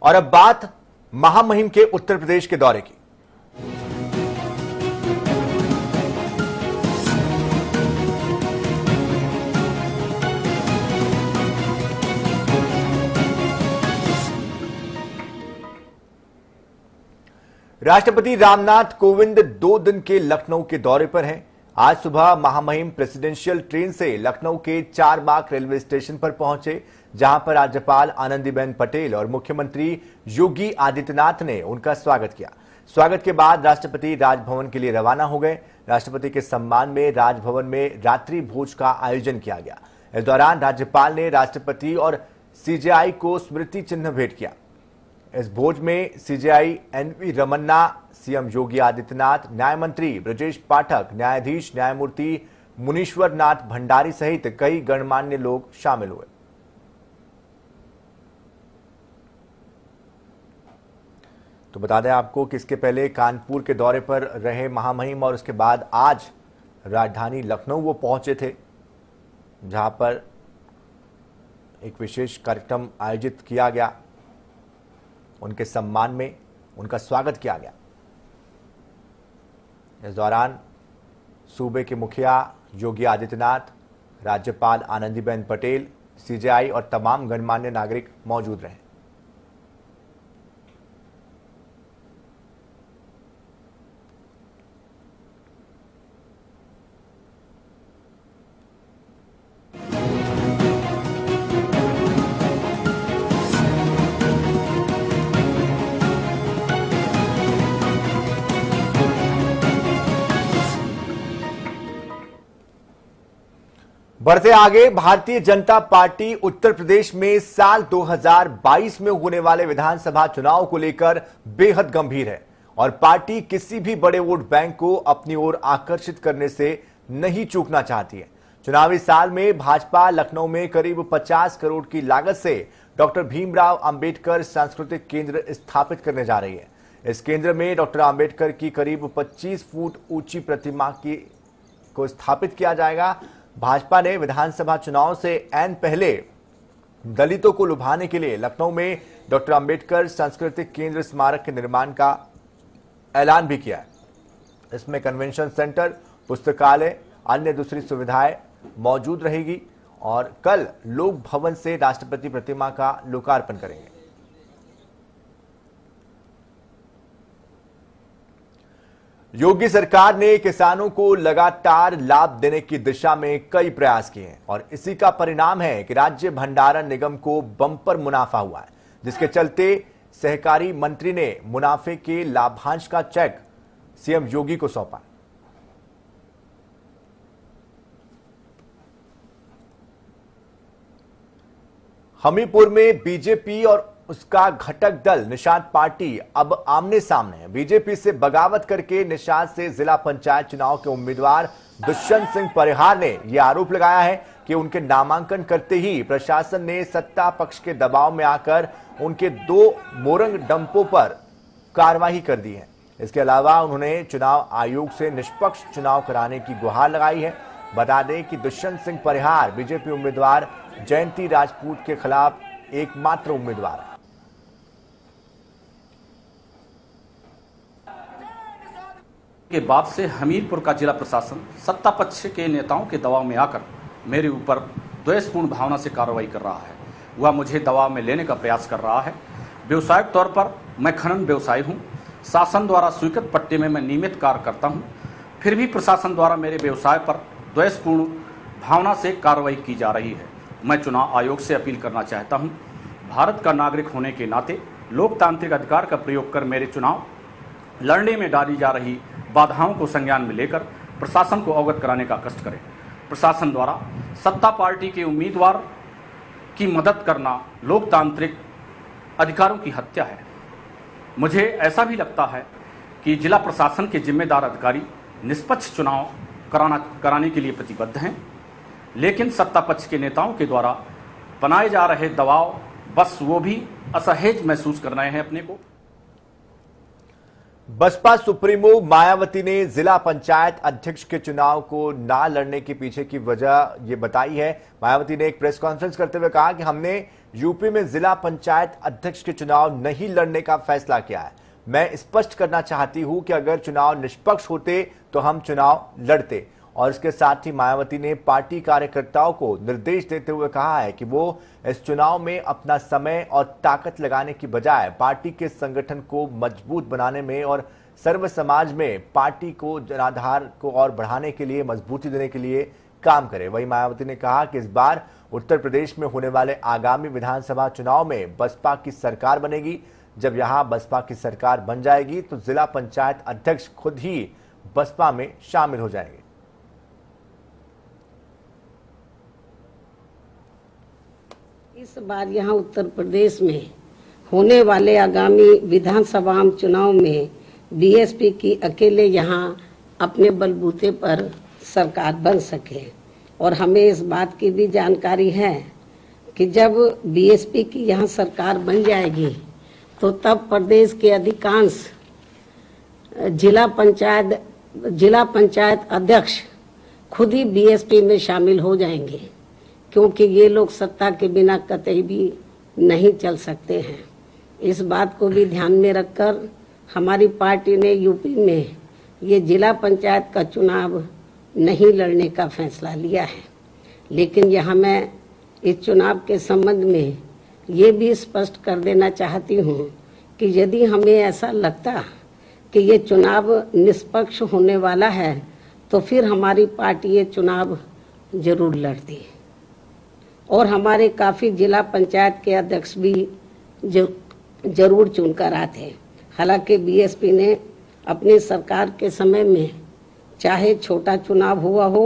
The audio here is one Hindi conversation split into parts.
और अब बात महामहिम के उत्तर प्रदेश के दौरे की। राष्ट्रपति रामनाथ कोविंद 2 दिन के लखनऊ के दौरे पर हैं। आज सुबह महामहिम प्रेसिडेंशियल ट्रेन से लखनऊ के चारबाग रेलवे स्टेशन पर पहुंचे, जहां पर राज्यपाल आनंदीबेन पटेल और मुख्यमंत्री योगी आदित्यनाथ ने उनका स्वागत किया। स्वागत के बाद राष्ट्रपति राजभवन के लिए रवाना हो गए। राष्ट्रपति के सम्मान में राजभवन में रात्रि भोज का आयोजन किया गया। इस दौरान राज्यपाल ने राष्ट्रपति और सीजेआई को स्मृति चिन्ह भेंट किया। इस भोज में CJI N V Ramana, CM Yogi Adityanath, न्याय मंत्री ब्रजेश पाठक, न्यायाधीश न्यायमूर्ति मुनीश्वर नाथ भंडारी सहित कई गणमान्य लोग शामिल हुए। तो बता दें आपको कि इसके पहले कानपुर के दौरे पर रहे महामहिम और उसके बाद आज राजधानी लखनऊ वो पहुंचे थे, जहां पर एक विशेष कार्यक्रम आयोजित किया गया। उनके सम्मान में उनका स्वागत किया गया। इस दौरान सूबे के मुखिया योगी आदित्यनाथ, राज्यपाल आनंदीबेन पटेल, सीजेआई और तमाम गणमान्य नागरिक मौजूद रहे। बढ़ते आगे, भारतीय जनता पार्टी उत्तर प्रदेश में साल 2022 में होने वाले विधानसभा चुनाव को लेकर बेहद गंभीर है और पार्टी किसी भी बड़े वोट बैंक को अपनी ओर आकर्षित करने से नहीं चूकना चाहती है। चुनावी साल में भाजपा लखनऊ में करीब 50 करोड़ की लागत से डॉक्टर भीमराव अंबेडकर सांस्कृतिक केंद्र स्थापित करने जा रही है। इस केंद्र में डॉक्टर अंबेडकर की करीब 25 फुट ऊंची प्रतिमा को स्थापित किया जाएगा। भाजपा ने विधानसभा चुनाव से ऐन पहले दलितों को लुभाने के लिए लखनऊ में डॉक्टर अंबेडकर सांस्कृतिक केंद्र स्मारक के निर्माण का ऐलान भी किया है। इसमें कन्वेंशन सेंटर, पुस्तकालय, अन्य दूसरी सुविधाएं मौजूद रहेगी और कल लोक भवन से राष्ट्रपति प्रतिमा का लोकार्पण करेंगे। योगी सरकार ने किसानों को लगातार लाभ देने की दिशा में कई प्रयास किए हैं और इसी का परिणाम है कि राज्य भंडारण निगम को बम्पर मुनाफा हुआ है, जिसके चलते सहकारी मंत्री ने मुनाफे के लाभांश का चेक सीएम योगी को सौंपा। हमीरपुर में बीजेपी और उसका घटक दल निषाद पार्टी अब आमने सामने है। बीजेपी से बगावत करके निषाद से जिला पंचायत चुनाव के उम्मीदवार दुष्यंत सिंह परिहार ने यह आरोप लगाया है कि उनके नामांकन करते ही प्रशासन ने सत्ता पक्ष के दबाव में आकर उनके 2 मोरंग डंपों पर कार्रवाई कर दी है। इसके अलावा उन्होंने चुनाव आयोग से निष्पक्ष चुनाव कराने की गुहार लगाई है। बता दें कि दुष्यंत सिंह परिहार बीजेपी उम्मीदवार जयंती राजपूत के खिलाफ एकमात्र उम्मीदवार है। के बाद से हमीरपुर का जिला प्रशासन सत्ता पक्ष के नेताओं के दबाव में आकर मेरे ऊपर द्वेषपूर्ण भावना से कार्रवाई कर रहा है। वह मुझे दबाव में लेने का प्रयास कर रहा है। व्यवसायिक तौर पर मैं खनन व्यवसायी हूं। शासन द्वारा स्वीकृत पट्टे में मैं नियमित कार्य करता हूं। फिर भी प्रशासन द्वारा मेरे व्यवसाय पर द्वेषपूर्ण भावना से कार्रवाई की जा रही है। मैं चुनाव आयोग से अपील करना चाहता हूं, भारत का नागरिक होने के नाते लोकतांत्रिक अधिकार का प्रयोग कर मेरे चुनाव लड़ने में डाली जा रही बाधाओं को संज्ञान में लेकर प्रशासन को अवगत कराने का कष्ट करें। प्रशासन द्वारा सत्ता पार्टी के उम्मीदवार की मदद करना लोकतांत्रिक अधिकारों की हत्या है। मुझे ऐसा भी लगता है कि जिला प्रशासन के जिम्मेदार अधिकारी निष्पक्ष चुनाव कराने के लिए प्रतिबद्ध हैं, लेकिन सत्ता पक्ष के नेताओं के द्वारा बनाए जा रहे दबाव, बस वो भी असहज महसूस कर रहे हैं अपने को। बसपा सुप्रीमो मायावती ने जिला पंचायत अध्यक्ष के चुनाव को ना लड़ने के पीछे की वजह ये बताई है। मायावती ने एक प्रेस कॉन्फ्रेंस करते हुए कहा कि हमने यूपी में जिला पंचायत अध्यक्ष के चुनाव नहीं लड़ने का फैसला किया है। मैं स्पष्ट करना चाहती हूं कि अगर चुनाव निष्पक्ष होते तो हम चुनाव लड़ते। और इसके साथ ही मायावती ने पार्टी कार्यकर्ताओं को निर्देश देते हुए कहा है कि वो इस चुनाव में अपना समय और ताकत लगाने की बजाय पार्टी के संगठन को मजबूत बनाने में और सर्व समाज में पार्टी को जनाधार को और बढ़ाने के लिए मजबूती देने के लिए काम करे। वहीं मायावती ने कहा कि इस बार उत्तर प्रदेश में होने वाले आगामी विधानसभा चुनाव में बसपा की सरकार बनेगी। जब यहां बसपा की सरकार बन जाएगी तो जिला पंचायत अध्यक्ष खुद ही बसपा में शामिल हो जाएंगे। इस बार यहाँ उत्तर प्रदेश में होने वाले आगामी विधानसभा चुनाव में बीएसपी की अकेले यहाँ अपने बलबूते पर सरकार बन सके। और हमें इस बात की भी जानकारी है कि जब बीएसपी की यहाँ सरकार बन जाएगी तो तब प्रदेश के अधिकांश जिला पंचायत अध्यक्ष खुद ही बीएसपी में शामिल हो जाएंगे, क्योंकि ये लोग सत्ता के बिना कतई भी नहीं चल सकते हैं। इस बात को भी ध्यान में रखकर हमारी पार्टी ने यूपी में ये जिला पंचायत का चुनाव नहीं लड़ने का फैसला लिया है। लेकिन यहाँ मैं इस चुनाव के संबंध में ये भी स्पष्ट कर देना चाहती हूँ कि यदि हमें ऐसा लगता कि ये चुनाव निष्पक्ष होने वाला है तो फिर हमारी पार्टी ये चुनाव जरूर लड़ती है। और हमारे काफ़ी जिला पंचायत के अध्यक्ष भी जरूर चुनकर आते। हालांकि बीएसपी ने अपनी सरकार के समय में चाहे छोटा चुनाव हुआ हो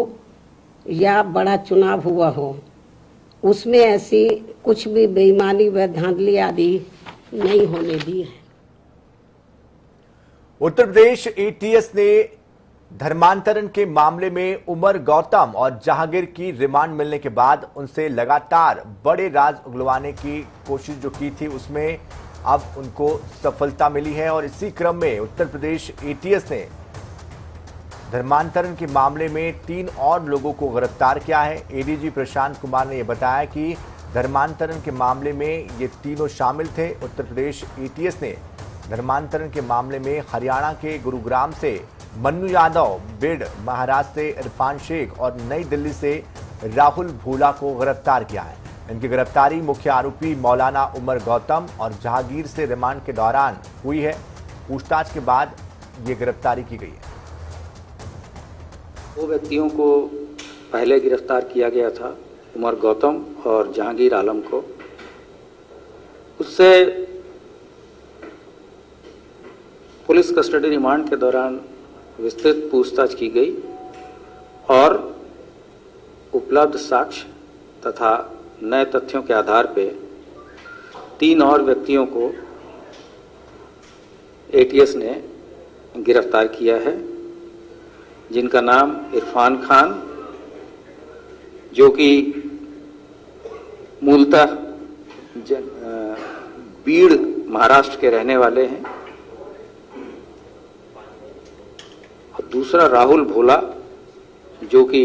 या बड़ा चुनाव हुआ हो, उसमें ऐसी कुछ भी बेईमानी व धांधली आदि नहीं होने दी है। उत्तर प्रदेश एटीएस ने धर्मांतरण के मामले में उमर गौतम और जहांगीर की रिमांड मिलने के बाद उनसे लगातार बड़े राज उगलवाने की कोशिश जो की थी उसमें अब उनको सफलता मिली है। और इसी क्रम में उत्तर प्रदेश एटीएस ने धर्मांतरण के मामले में 3 और लोगों को गिरफ्तार किया है। एडीजी प्रशांत कुमार ने यह बताया कि धर्मांतरण के मामले में ये तीनों शामिल थे। उत्तर प्रदेश एटीएस ने धर्मांतरण के मामले में हरियाणा के गुरुग्राम से मन्नू यादव, बिड महाराष्ट्र से इरफान शेख और नई दिल्ली से राहुल भूला को गिरफ्तार किया है। इनकी गिरफ्तारी मुख्य आरोपी मौलाना उमर गौतम और जहांगीर से रिमांड के दौरान हुई है। पूछताछ के बाद ये गिरफ्तारी की गई है। 2 व्यक्तियों को पहले गिरफ्तार किया गया था, उमर गौतम और जहांगीर आलम को। उससे पुलिस कस्टडी रिमांड के दौरान विस्तृत पूछताछ की गई और उपलब्ध साक्ष्य तथा नए तथ्यों के आधार पर 3 और व्यक्तियों को एटीएस ने गिरफ्तार किया है, जिनका नाम इरफान खान, जो कि मूलतः बीड़ महाराष्ट्र के रहने वाले हैं, और दूसरा राहुल भोला, जो कि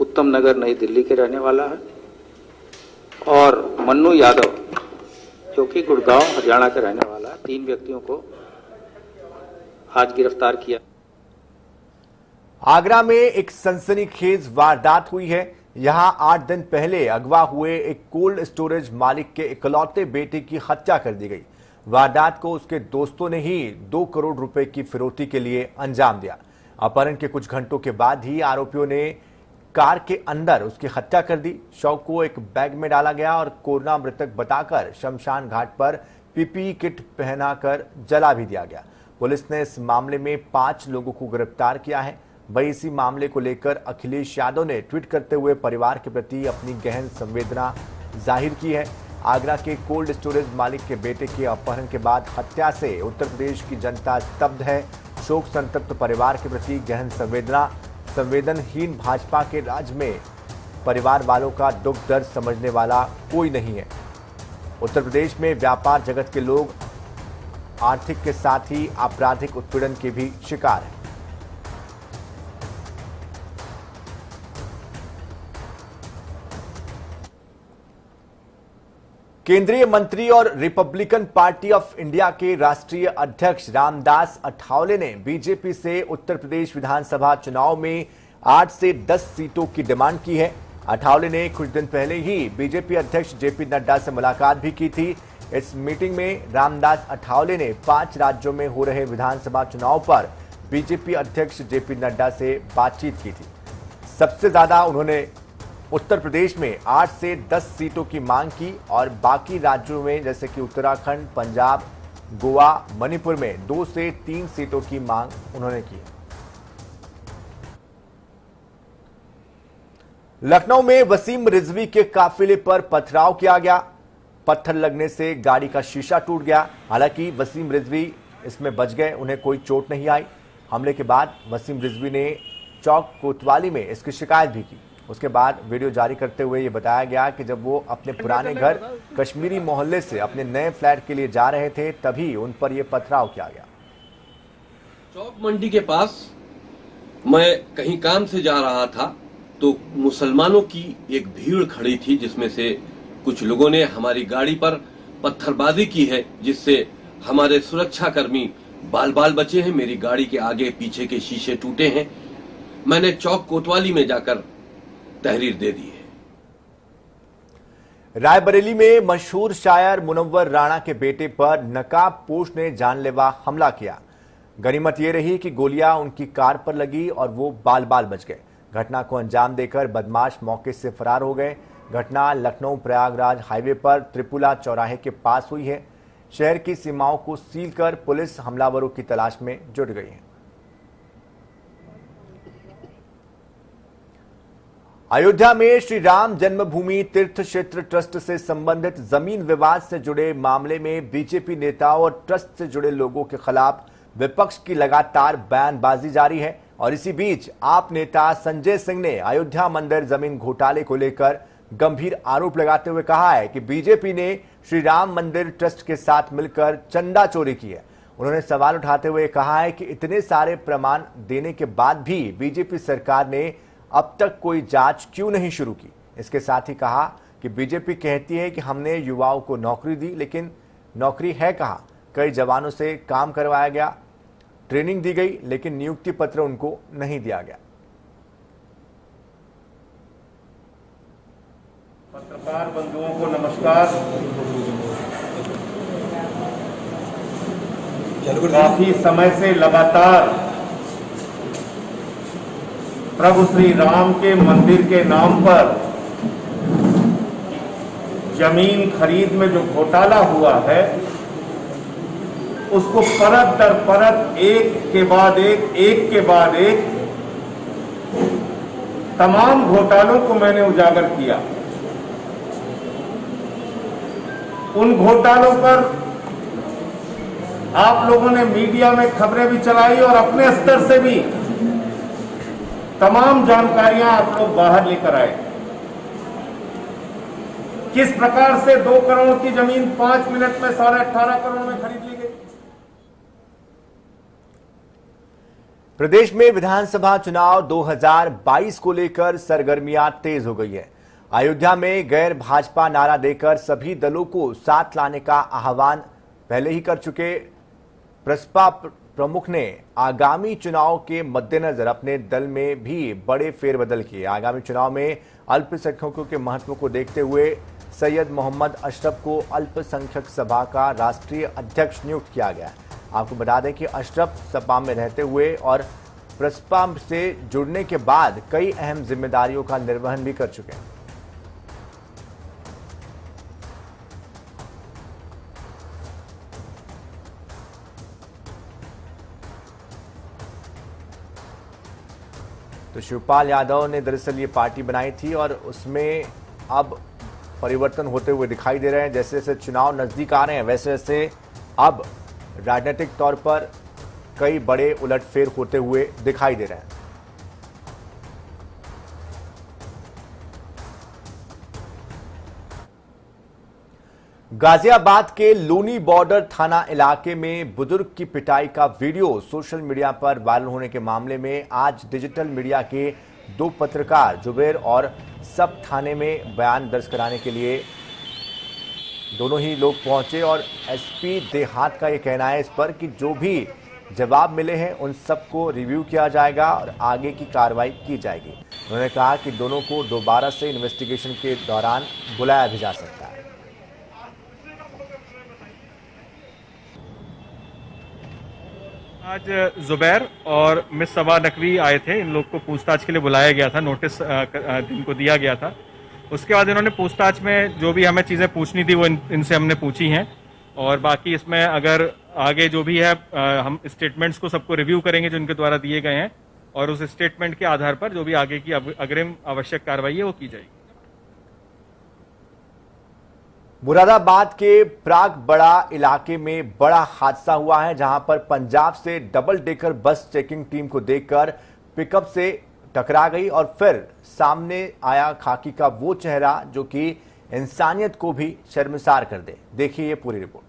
उत्तम नगर नई दिल्ली के रहने वाला है, और मन्नू यादव, जो कि गुड़गांव हरियाणा के रहने वाला है। 3 व्यक्तियों को आज गिरफ्तार किया। आगरा में एक सनसनीखेज वारदात हुई है। यहां 8 दिन पहले अगवा हुए एक कोल्ड स्टोरेज मालिक के इकलौते बेटे की हत्या कर दी गई। वारदात को उसके दोस्तों ने ही 2 करोड़ रुपए की फिरौती के लिए अंजाम दिया। अपहरण के कुछ घंटों के बाद ही आरोपियों ने कार के अंदर उसकी हत्या कर दी। शव को एक बैग में डाला गया और कोरोना मृतक बताकर शमशान घाट पर पीपीई किट पहनाकर जला भी दिया गया। पुलिस ने इस मामले में 5 लोगों को गिरफ्तार किया है। वहीं इसी मामले को लेकर अखिलेश यादव ने ट्वीट करते हुए परिवार के प्रति अपनी गहन संवेदना जाहिर की है। आगरा के कोल्ड स्टोरेज मालिक के बेटे के अपहरण के बाद हत्या से उत्तर प्रदेश की जनता स्तब्ध है। शोक संतप्त परिवार के प्रति गहन संवेदनहीन भाजपा के राज में परिवार वालों का दुख दर्द समझने वाला कोई नहीं है। उत्तर प्रदेश में व्यापार जगत के लोग आर्थिक के साथ ही आपराधिक उत्पीड़न के भी शिकार हैं। केंद्रीय मंत्री और रिपब्लिकन पार्टी ऑफ इंडिया के राष्ट्रीय अध्यक्ष रामदास अठावले ने बीजेपी से उत्तर प्रदेश विधानसभा चुनाव में 8 से 10 सीटों की डिमांड की है। अठावले ने कुछ दिन पहले ही बीजेपी अध्यक्ष जेपी नड्डा से मुलाकात भी की थी। इस मीटिंग में रामदास अठावले ने 5 राज्यों में हो रहे विधानसभा चुनाव पर बीजेपी अध्यक्ष जेपी नड्डा से बातचीत की थी। सबसे ज्यादा उन्होंने उत्तर प्रदेश में 8 से 10 सीटों की मांग की और बाकी राज्यों में जैसे कि उत्तराखंड, पंजाब, गोवा, मणिपुर में 2 से 3 सीटों की मांग उन्होंने की। लखनऊ में वसीम रिजवी के काफिले पर पथराव किया गया। पत्थर लगने से गाड़ी का शीशा टूट गया। हालांकि वसीम रिजवी इसमें बच गए, उन्हें कोई चोट नहीं आई। हमले के बाद वसीम रिजवी ने चौक कोतवाली में इसकी शिकायत भी की। उसके बाद वीडियो जारी करते हुए ये बताया गया कि जब वो अपने पुराने घर कश्मीरी मोहल्ले से अपने नए फ्लैट के लिए जा रहे थे तभी उन पर यह पथराव किया गया। चौक मंडी के पास मैं कहीं काम से जा रहा था तो मुसलमानों की एक भीड़ खड़ी थी, जिसमें से कुछ लोगों ने हमारी गाड़ी पर पत्थरबाजी की है, जिससे हमारे सुरक्षाकर्मी बाल बाल बचे हैं। मेरी गाड़ी के आगे पीछे के शीशे टूटे हैं। मैंने चौक कोतवाली में जाकर तहरीर दे दी है। रायबरेली में मशहूर शायर मुनव्वर राणा के बेटे पर नकाबपोश ने जानलेवा हमला किया। गनीमत यह रही कि गोलियां उनकी कार पर लगी और वो बाल बाल बच गए। घटना को अंजाम देकर बदमाश मौके से फरार हो गए। घटना लखनऊ प्रयागराज हाईवे पर त्रिपुला चौराहे के पास हुई है। शहर की सीमाओं को सील कर पुलिस हमलावरों की तलाश में जुट गई है। अयोध्या में श्री राम जन्मभूमि तीर्थ क्षेत्र ट्रस्ट से संबंधित जमीन विवाद से जुड़े मामले में बीजेपी नेताओं और ट्रस्ट से जुड़े लोगों के खिलाफ विपक्ष की लगातार बयानबाजी जारी है। और इसी बीच आप नेता संजय सिंह ने अयोध्या मंदिर जमीन घोटाले को लेकर गंभीर आरोप लगाते हुए कहा है कि बीजेपी ने श्री राम मंदिर ट्रस्ट के साथ मिलकर चंदा चोरी की है। उन्होंने सवाल उठाते हुए कहा है कि इतने सारे प्रमाण देने के बाद भी बीजेपी सरकार ने अब तक कोई जांच क्यों नहीं शुरू की। इसके साथ ही कहा कि बीजेपी कहती है कि हमने युवाओं को नौकरी दी, लेकिन नौकरी है कहां। कई जवानों से काम करवाया गया, ट्रेनिंग दी गई, लेकिन नियुक्ति पत्र उनको नहीं दिया गया। पत्रकार बंधुओं को नमस्कार। काफी समय से लगातार प्रभु श्री राम के मंदिर के नाम पर जमीन खरीद में जो घोटाला हुआ है उसको परत दर परत एक के बाद एक तमाम घोटालों को मैंने उजागर किया। उन घोटालों पर आप लोगों ने मीडिया में खबरें भी चलाई और अपने स्तर से भी तमाम जानकारियां आप लोग बाहर लेकर आए। किस प्रकार से 2 करोड़ की जमीन 5 मिनट में 18.5 करोड़ में खरीद ली गई। प्रदेश में विधानसभा चुनाव 2022 को लेकर सरगर्मियां तेज हो गई है। अयोध्या में गैर भाजपा नारा देकर सभी दलों को साथ लाने का आह्वान पहले ही कर चुके प्रसपा प्रमुख ने आगामी चुनाव के मद्देनजर अपने दल में भी बड़े फेरबदल किए। आगामी चुनाव में अल्पसंख्यकों के महत्व को देखते हुए सैयद मोहम्मद अशरफ को अल्पसंख्यक सभा का राष्ट्रीय अध्यक्ष नियुक्त किया गया है। आपको बता दें कि अशरफ सपा में रहते हुए और प्रसपा से जुड़ने के बाद कई अहम जिम्मेदारियों का निर्वहन भी कर चुके हैं। तो शिवपाल यादव ने दरअसल ये पार्टी बनाई थी और उसमें अब परिवर्तन होते हुए दिखाई दे रहे हैं। जैसे जैसे चुनाव नजदीक आ रहे हैं वैसे वैसे अब राजनीतिक तौर पर कई बड़े उलटफेर होते हुए दिखाई दे रहे हैं। गाजियाबाद के लोनी बॉर्डर थाना इलाके में बुजुर्ग की पिटाई का वीडियो सोशल मीडिया पर वायरल होने के मामले में आज डिजिटल मीडिया के दो पत्रकार जुबेर और सब थाने में बयान दर्ज कराने के लिए दोनों ही लोग पहुंचे और एसपी देहात का यह कहना है इस पर कि जो भी जवाब मिले हैं उन सबको रिव्यू किया जाएगा और आगे की कार्रवाई की जाएगी। उन्होंने कहा कि दोनों को दोबारा से इन्वेस्टिगेशन के दौरान बुलाया भी जा सकता है। आज जुबैर और मिस सबा नकवी आए थे। इन लोग को पूछताछ के लिए बुलाया गया था, नोटिस इनको दिया गया था। उसके बाद इन्होंने पूछताछ में जो भी हमें चीज़ें पूछनी थी वो इनसे हमने पूछी हैं और बाकी इसमें अगर आगे जो भी है हम स्टेटमेंट्स को सबको रिव्यू करेंगे जो इनके द्वारा दिए गए हैं और उस स्टेटमेंट के आधार पर जो भी आगे की अग्रिम आवश्यक कार्रवाई है वो की जाएगी। मुरादाबाद के प्राग बड़ा इलाके में बड़ा हादसा हुआ है जहां पर पंजाब से double decker bus checking team को देखकर पिकअप से टकरा गई और फिर सामने आया खाकी का वो चेहरा जो कि इंसानियत को भी शर्मसार कर दे। देखिए ये पूरी रिपोर्ट।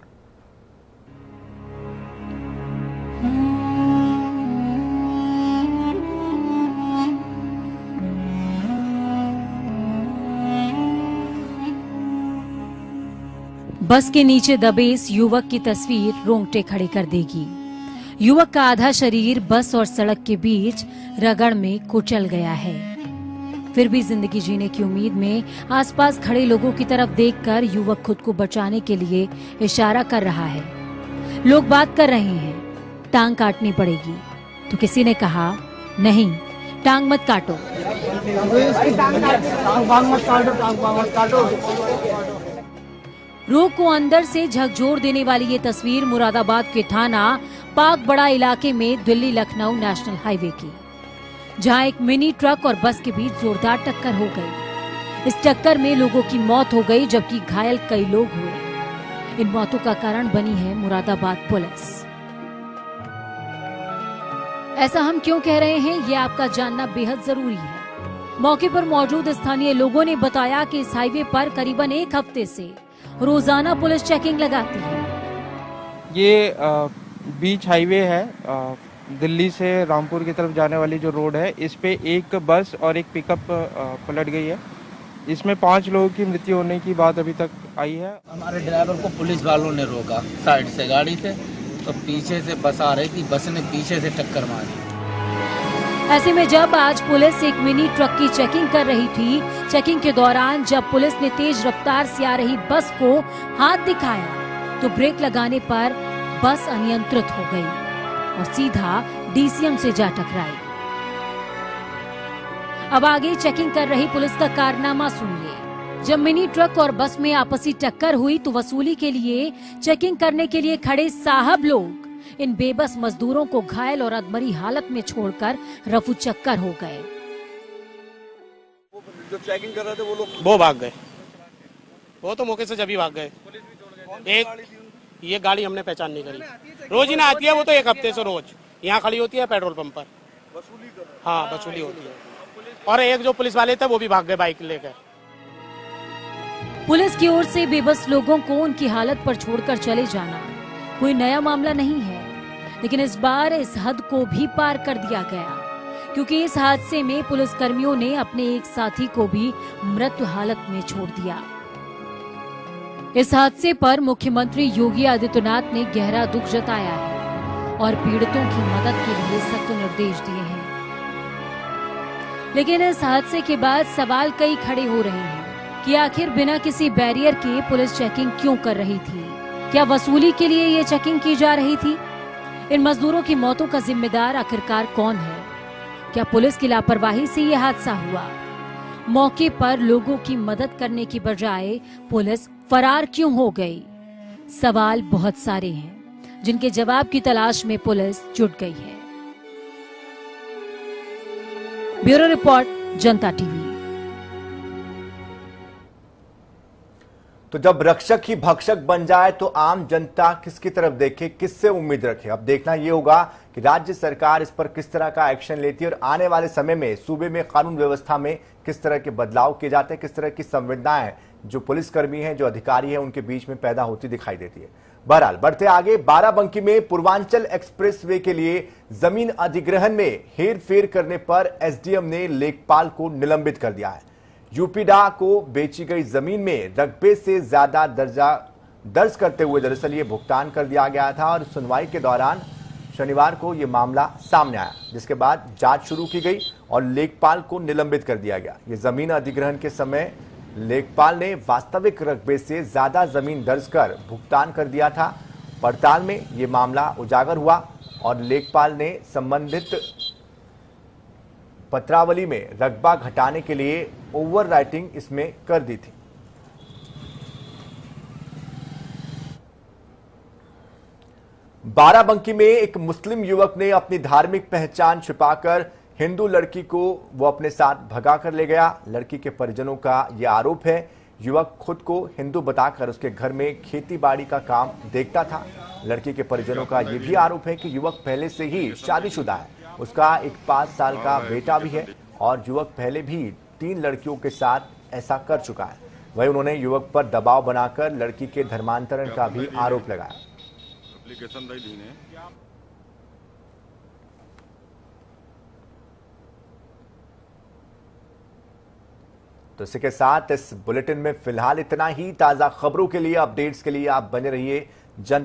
बस के नीचे दबे इस युवक की तस्वीर रोंगटे खड़े कर देगी। युवक का आधा शरीर बस और सड़क के बीच रगड़ में कुचल गया है। फिर भी जिंदगी जीने की उम्मीद में आसपास खड़े लोगों की तरफ देखकर युवक खुद को बचाने के लिए इशारा कर रहा है। लोग बात कर रहे हैं, टांग काटनी पड़ेगी, तो किसी ने कहा नहीं, टांग मत काटो। रूह को अंदर से झकझोर देने वाली ये तस्वीर मुरादाबाद के थाना पाक बड़ा इलाके में दिल्ली लखनऊ नेशनल हाईवे की, जहां एक मिनी ट्रक और बस के बीच जोरदार टक्कर हो गई। इस टक्कर में लोगों की मौत हो गई जबकि घायल कई लोग हुए। इन मौतों का कारण बनी है मुरादाबाद पुलिस। ऐसा हम क्यों कह रहे हैं ये आपका जानना बेहद जरूरी है। मौके पर मौजूद स्थानीय लोगों ने बताया कि इस हाईवे पर करीबन एक हफ्ते से रोजाना पुलिस चेकिंग लगाती है। ये बीच हाईवे है, दिल्ली से रामपुर की तरफ जाने वाली जो रोड है, इस पे एक बस और एक पिकअप पलट गई है। इसमें 5 लोगों की मृत्यु होने की बात अभी तक आई है। हमारे ड्राइवर को पुलिस वालों ने रोका साइड से गाड़ी से, तो पीछे से बस आ रही थी, बस ने पीछे से टक्कर मारी। ऐसे में जब आज पुलिस एक मिनी ट्रक की चेकिंग कर रही थी, चेकिंग के दौरान जब पुलिस ने तेज रफ्तार से आ रही बस को हाथ दिखाया तो ब्रेक लगाने पर बस अनियंत्रित हो गई और सीधा डीसीएम से जा टकराई। अब आगे चेकिंग कर रही पुलिस का कारनामा सुनिए। जब मिनी ट्रक और बस में आपसी टक्कर हुई तो वसूली के लिए चेकिंग करने के लिए खड़े साहब लोग इन बेबस मजदूरों को घायल और अधमरी हालत में छोड़कर रफू चक्कर हो गए। जो चेकिंग कर रहे थे वो भाग गए। वो तो मौके से जब ही भाग गए। एक ये गाड़ी हमने पहचान नहीं करी। रोज ही ना आती है, वो तो एक हफ्ते से रोज यहाँ खड़ी होती है पेट्रोल पंप पर। हाँ, वसूली होती है। और एक जो पुलिस वाले थे वो भी भाग गए बाइक लेकर। पुलिस की ओर से बेबस लोगों को उनकी हालत पर छोड़कर चले जाना कोई नया मामला नहीं है, लेकिन इस बार इस हद को भी पार कर दिया गया क्योंकि इस हादसे में पुलिसकर्मियों ने अपने एक साथी को भी मृत हालत में छोड़ दिया। इस हादसे पर मुख्यमंत्री योगी आदित्यनाथ ने गहरा दुख जताया है और पीड़ितों की मदद के लिए सख्त निर्देश दिए हैं। लेकिन इस हादसे के बाद सवाल कई खड़े हो रहे हैं कि आखिर बिना किसी बैरियर के पुलिस चेकिंग क्यों कर रही थी? क्या वसूली के लिए ये चेकिंग की जा रही थी? इन मजदूरों की मौतों का जिम्मेदार आखिरकार कौन है? क्या पुलिस की लापरवाही से ये हादसा हुआ? मौके पर लोगों की मदद करने की बजाय पुलिस फरार क्यों हो गई? सवाल बहुत सारे हैं जिनके जवाब की तलाश में पुलिस जुट गई है। ब्यूरो रिपोर्ट, जनता टीवी। तो जब रक्षक ही भक्षक बन जाए तो आम जनता किसकी तरफ देखे, किससे उम्मीद रखे? अब देखना यह होगा कि राज्य सरकार इस पर किस तरह का एक्शन लेती है और आने वाले समय में सूबे में कानून व्यवस्था में किस तरह के बदलाव किए जाते हैं, किस तरह की संवेदनाएं जो पुलिसकर्मी हैं, जो अधिकारी हैं, उनके बीच में पैदा होती दिखाई देती है। बहरहाल बढ़ते आगे, बाराबंकी में पूर्वांचल एक्सप्रेसवे के लिए जमीन अधिग्रहण में हेरफेर करने पर एसडीएम ने लेखपाल को निलंबित कर दिया है। यूपीडा को बेची गई जमीन में रकबे से ज्यादा दर्जा दर्ज करते हुए दरअसल ये भुगतान कर दिया गया था और सुनवाई के दौरान शनिवार को यह मामला सामने आया, जिसके बाद जांच शुरू की गई और लेखपाल को निलंबित कर दिया गया। ये जमीन अधिग्रहण के समय लेखपाल ने वास्तविक रकबे से ज्यादा जमीन दर्ज कर भुगतान कर दिया था। पड़ताल में यह मामला उजागर हुआ और लेखपाल ने संबंधित पत्रावली में रकबा घटाने के लिए ओवर राइटिंग इसमें कर दी थी। बाराबंकी में एक मुस्लिम युवक ने अपनी धार्मिक पहचान छिपाकर हिंदू लड़की को वो अपने साथ भगा कर ले गया। लड़की के परिजनों का यह आरोप है, युवक खुद को हिंदू बताकर उसके घर में खेती बाड़ी का काम देखता था। लड़की के परिजनों का यह भी आरोप है कि युवक पहले से ही शादीशुदा है, उसका एक 5 साल का बेटा भी है और युवक पहले भी 3 लड़कियों के साथ ऐसा कर चुका है। वहीं उन्होंने युवक पर दबाव बनाकर लड़की के धर्मांतरण का भी आरोप लगाया। तो इसी के साथ इस बुलेटिन में फिलहाल इतना ही। ताजा खबरों के लिए, अपडेट्स के लिए आप बने रहिए जन